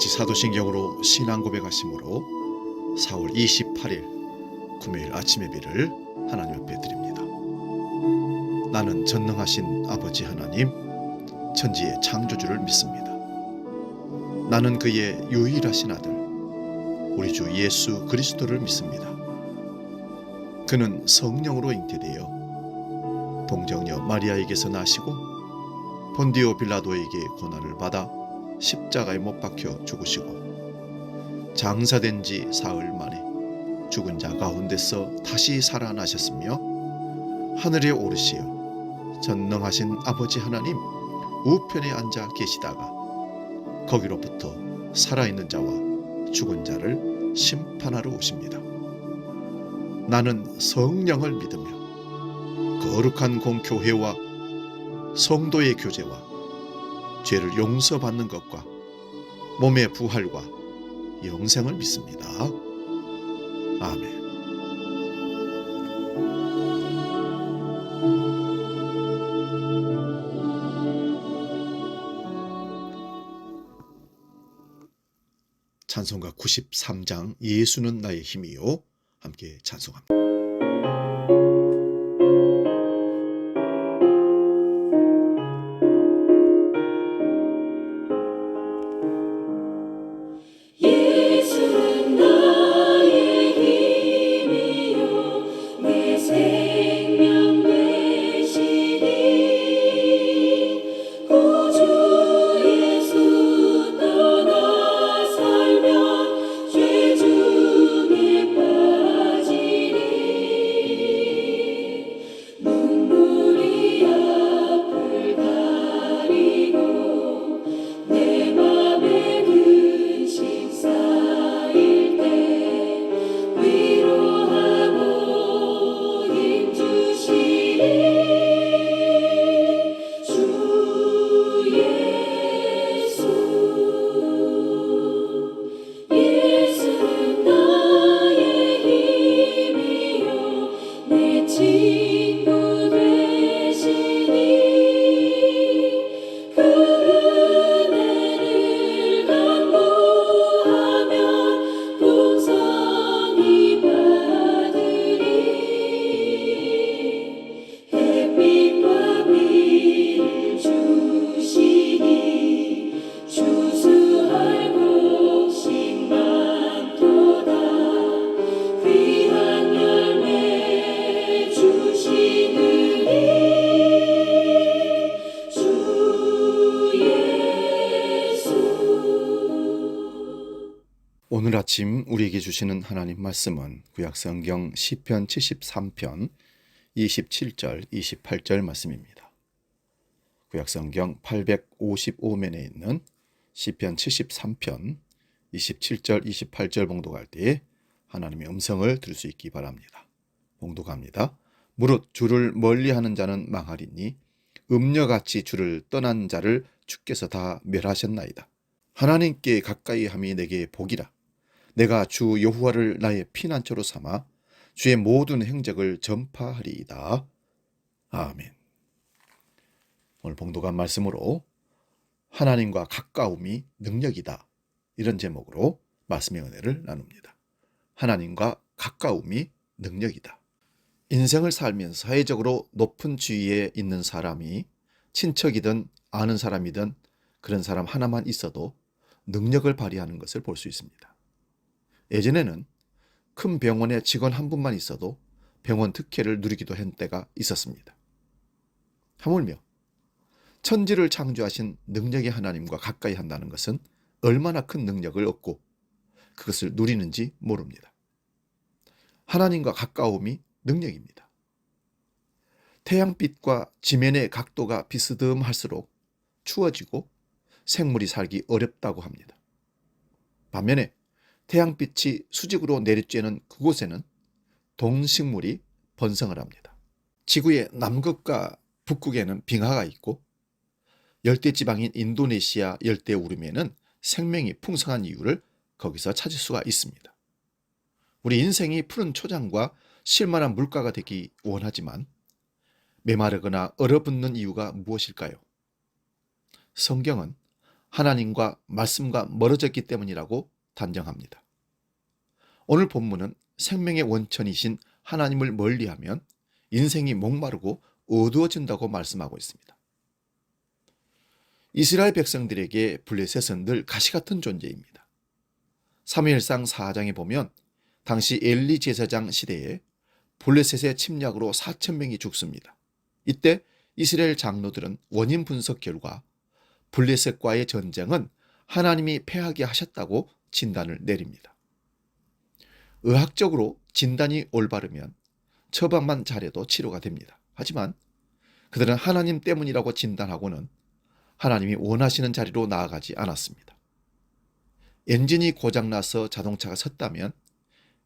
다같이 사도신경으로 신앙 고백하심으로 4월 28일 금요일 아침 예배를 하나님 앞에 드립니다. 나는 전능하신 아버지 하나님, 천지의 창조주를 믿습니다. 나는 그의 유일하신 아들 우리 주 예수 그리스도를 믿습니다. 그는 성령으로 잉태되어 동정녀 마리아에게서 나시고 본디오 빌라도에게 고난을 받아 십자가에 못 박혀 죽으시고 장사된 지 사흘 만에 죽은 자 가운데서 다시 살아나셨으며 하늘에 오르시어 전능하신 아버지 하나님 우편에 앉아 계시다가 거기로부터 살아있는 자와 죽은 자를 심판하러 오십니다. 나는 성령을 믿으며 거룩한 공교회와 성도의 교제와 죄를 용서받는 것과 몸의 부활과 영생을 믿습니다. 아멘. 찬송가 93장 예수는 나의 힘이요, 함께 찬송합니다. 오늘 아침 우리에게 주시는 하나님 말씀은 구약성경 시편 73편 27절 28절 말씀입니다. 구약성경 855면에 있는 시편 73편 27절 28절 봉독할 때에 하나님의 음성을 들을 수 있기 바랍니다. 봉독합니다. 무릇 주를 멀리하는 자는 망하리니 음녀같이 주를 떠난 자를 주께서 다 멸하셨나이다. 하나님께 가까이 함이 내게 복이라. 내가 주 여호와를 나의 피난처로 삼아 주의 모든 행적을 전파하리이다. 아멘. 오늘 봉독한 말씀으로 하나님과 가까움이 능력이다, 이런 제목으로 말씀의 은혜를 나눕니다. 하나님과 가까움이 능력이다. 인생을 살면서 사회적으로 높은 지위에 있는 사람이 친척이든 아는 사람이든 그런 사람 하나만 있어도 능력을 발휘하는 것을 볼 수 있습니다. 예전에는 큰 병원에 직원 한 분만 있어도 병원 특혜를 누리기도 한 때가 있었습니다. 하물며 천지를 창조하신 능력의 하나님과 가까이 한다는 것은 얼마나 큰 능력을 얻고 그것을 누리는지 모릅니다. 하나님과 가까움이 능력입니다. 태양빛과 지면의 각도가 비스듬할수록 추워지고 생물이 살기 어렵다고 합니다. 반면에 태양빛이 수직으로 내리쬐는 그곳에는 동식물이 번성을 합니다. 지구의 남극과 북극에는 빙하가 있고 열대지방인 인도네시아 열대우림에는 생명이 풍성한 이유를 거기서 찾을 수가 있습니다. 우리 인생이 푸른 초장과 실만한 물가가 되기 원하지만 메마르거나 얼어붙는 이유가 무엇일까요? 성경은 하나님과 말씀과 멀어졌기 때문이라고 단정합니다. 오늘 본문은 생명의 원천이신 하나님을 멀리하면 인생이 목마르고 어두워진다고 말씀하고 있습니다. 이스라엘 백성들에게 블레셋은 늘 가시같은 존재입니다. 사무엘상 4장에 보면 당시 엘리 제사장 시대에 블레셋의 침략으로 4,000명이 죽습니다. 이때 이스라엘 장로들은 원인 분석 결과 블레셋과의 전쟁은 하나님이 패하게 하셨다고 진단을 내립니다. 의학적으로 진단이 올바르면 처방만 잘해도 치료가 됩니다. 하지만 그들은 하나님 때문이라고 진단하고는 하나님이 원하시는 자리로 나아가지 않았습니다. 엔진이 고장나서 자동차가 섰다면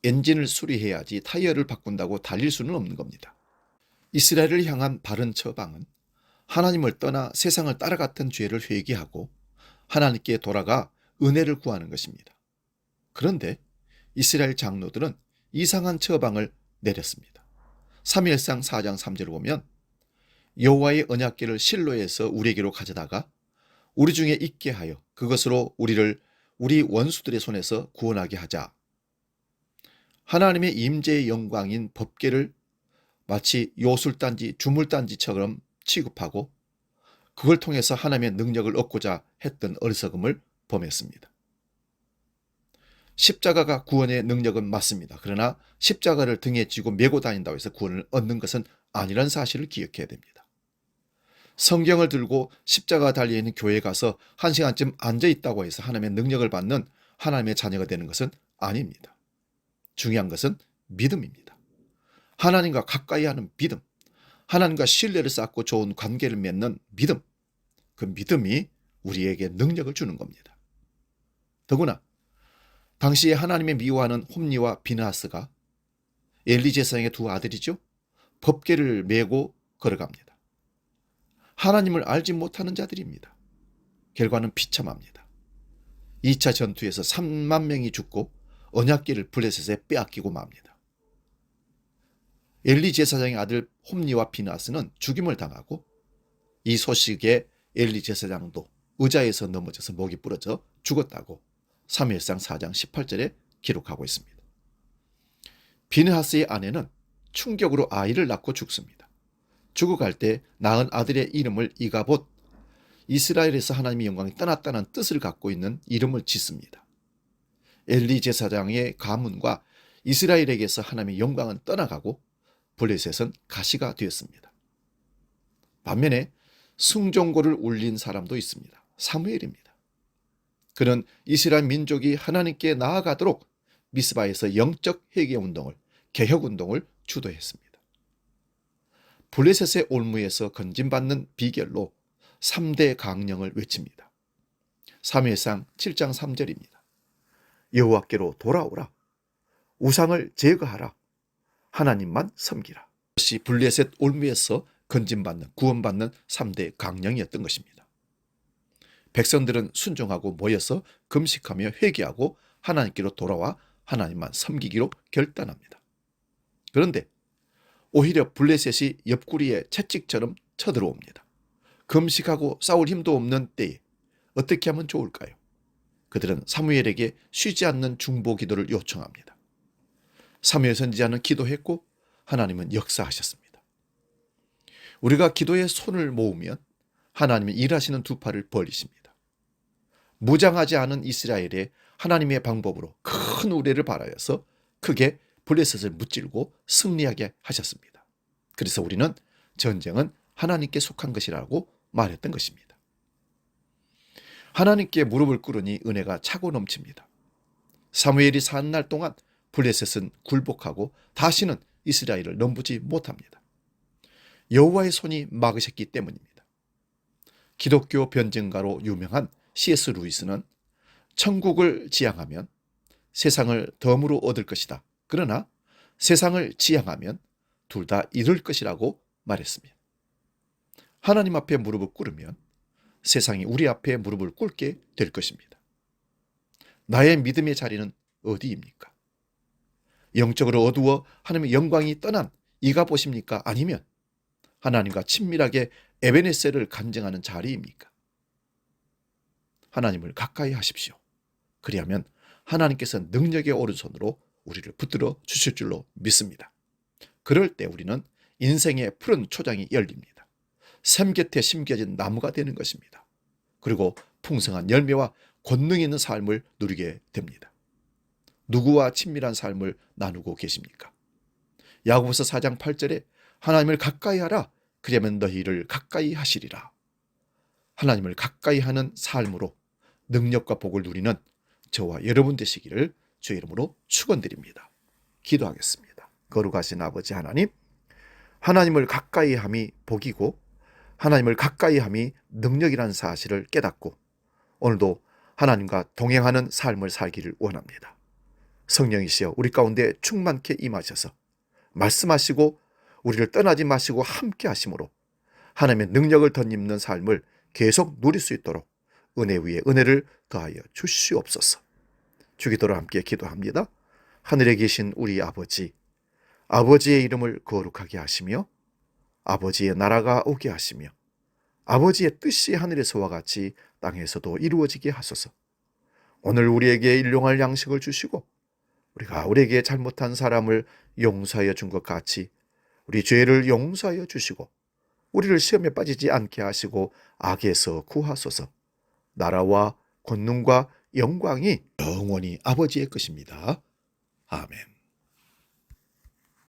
엔진을 수리해야지 타이어를 바꾼다고 달릴 수는 없는 겁니다. 이스라엘을 향한 바른 처방은 하나님을 떠나 세상을 따라갔던 죄를 회개하고 하나님께 돌아가 은혜를 구하는 것입니다. 그런데 이스라엘 장로들은 이상한 처방을 내렸습니다. 사무엘상 4장 3절을 보면 여호와의 언약궤를 실로에서 우리에게로 가져다가 우리 중에 있게 하여 그것으로 우리를 우리 원수들의 손에서 구원하게 하자. 하나님의 임재의 영광인 법궤를 마치 요술단지, 주물단지처럼 취급하고 그걸 통해서 하나님의 능력을 얻고자 했던 어리석음을 범했습니다. 십자가가 구원의 능력은 맞습니다. 그러나 십자가를 등에 지고 메고 다닌다고 해서 구원을 얻는 것은 아니라는 사실을 기억해야 됩니다. 성경을 들고 십자가가 달려있는 교회에 가서 1시간쯤 앉아있다고 해서 하나님의 능력을 받는 하나님의 자녀가 되는 것은 아닙니다. 중요한 것은 믿음입니다. 하나님과 가까이 하는 믿음, 하나님과 신뢰를 쌓고 좋은 관계를 맺는 믿음, 그 믿음이 우리에게 능력을 주는 겁니다. 더구나 당시에 하나님의 미워하는 홈리와 비느하스가 엘리 제사장의 두 아들이죠. 법궤를 메고 걸어갑니다. 하나님을 알지 못하는 자들입니다. 결과는 비참합니다. 2차 전투에서 3만 명이 죽고 언약궤를 블레셋에 빼앗기고 맙니다. 엘리 제사장의 아들 홈리와 비느하스는 죽임을 당하고 이 소식에 엘리 제사장도 의자에서 넘어져서 목이 부러져 죽었다고 사무엘상 4장 18절에 기록하고 있습니다. 비느하스의 아내는 충격으로 아이를 낳고 죽습니다. 죽어갈 때 낳은 아들의 이름을 이가봇, 이스라엘에서 하나님의 영광이 떠났다는 뜻을 갖고 있는 이름을 짓습니다. 엘리 제사장의 가문과 이스라엘에게서 하나님의 영광은 떠나가고 블레셋은 가시가 되었습니다. 반면에 승종고를 울린 사람도 있습니다. 사무엘입니다. 그는 이스라엘 민족이 하나님께 나아가도록 미스바에서 영적 회개운동을, 개혁운동을 주도했습니다. 블레셋의 올무에서 건진받는 비결로 3대 강령을 외칩니다. 사무엘상 7장 3절입니다. 여호와께로 돌아오라. 우상을 제거하라. 하나님만 섬기라. 이것이 블레셋 올무에서 건진받는, 구원받는 3대 강령이었던 것입니다. 백성들은 순종하고 모여서 금식하며 회개하고 하나님께로 돌아와 하나님만 섬기기로 결단합니다. 그런데 오히려 블레셋이 옆구리에 채찍처럼 쳐들어옵니다. 금식하고 싸울 힘도 없는 때에 어떻게 하면 좋을까요? 그들은 사무엘에게 쉬지 않는 중보 기도를 요청합니다. 사무엘 선지자는 기도했고 하나님은 역사하셨습니다. 우리가 기도에 손을 모으면 하나님은 일하시는 두 팔을 벌리십니다. 무장하지 않은 이스라엘의 하나님의 방법으로 큰 우레를 발하여서 크게 블레셋을 무찔고 승리하게 하셨습니다. 그래서 우리는 전쟁은 하나님께 속한 것이라고 말했던 것입니다. 하나님께 무릎을 꿇으니 은혜가 차고 넘칩니다. 사무엘이 사는 날 동안 블레셋은 굴복하고 다시는 이스라엘을 넘보지 못합니다. 여호와의 손이 막으셨기 때문입니다. 기독교 변증가로 유명한 C.S. 루이스는 천국을 지향하면 세상을 덤으로 얻을 것이다. 그러나 세상을 지향하면 둘 다 잃을 것이라고 말했습니다. 하나님 앞에 무릎을 꿇으면 세상이 우리 앞에 무릎을 꿇게 될 것입니다. 나의 믿음의 자리는 어디입니까? 영적으로 어두워 하나님의 영광이 떠난 이가봇입니까? 아니면 하나님과 친밀하게 에베네셀을 간증하는 자리입니까? 하나님을 가까이 하십시오. 그리하면 하나님께서 능력의 오른손으로 우리를 붙들어 주실 줄로 믿습니다. 그럴 때 우리는 인생의 푸른 초장이 열립니다. 샘 곁에 심겨진 나무가 되는 것입니다. 그리고 풍성한 열매와 권능 있는 삶을 누리게 됩니다. 누구와 친밀한 삶을 나누고 계십니까? 야고보서 4장 8절에 하나님을 가까이 하라. 그러면 너희를 가까이 하시리라. 하나님을 가까이 하는 삶으로 능력과 복을 누리는 저와 여러분 되시기를 주의 이름으로 축원드립니다. 기도하겠습니다. 거룩하신 아버지 하나님, 하나님을 가까이 함이 복이고 하나님을 가까이 함이 능력이라는 사실을 깨닫고 오늘도 하나님과 동행하는 삶을 살기를 원합니다. 성령이시여 우리 가운데 충만케 임하셔서 말씀하시고 우리를 떠나지 마시고 함께 하심으로 하나님의 능력을 덧입는 삶을 계속 누릴 수 있도록 은혜 위에 은혜를 더하여 주시옵소서. 주기도로 함께 기도합니다. 하늘에 계신 우리 아버지, 아버지의 이름을 거룩하게 하시며 아버지의 나라가 오게 하시며 아버지의 뜻이 하늘에서와 같이 땅에서도 이루어지게 하소서. 오늘 우리에게 일용할 양식을 주시고 우리가 우리에게 잘못한 사람을 용서하여 준 것 같이 우리 죄를 용서하여 주시고 우리를 시험에 빠지지 않게 하시고 악에서 구하소서. 나라와 권능과 영광이 영원히 아버지의 것입니다. 아멘.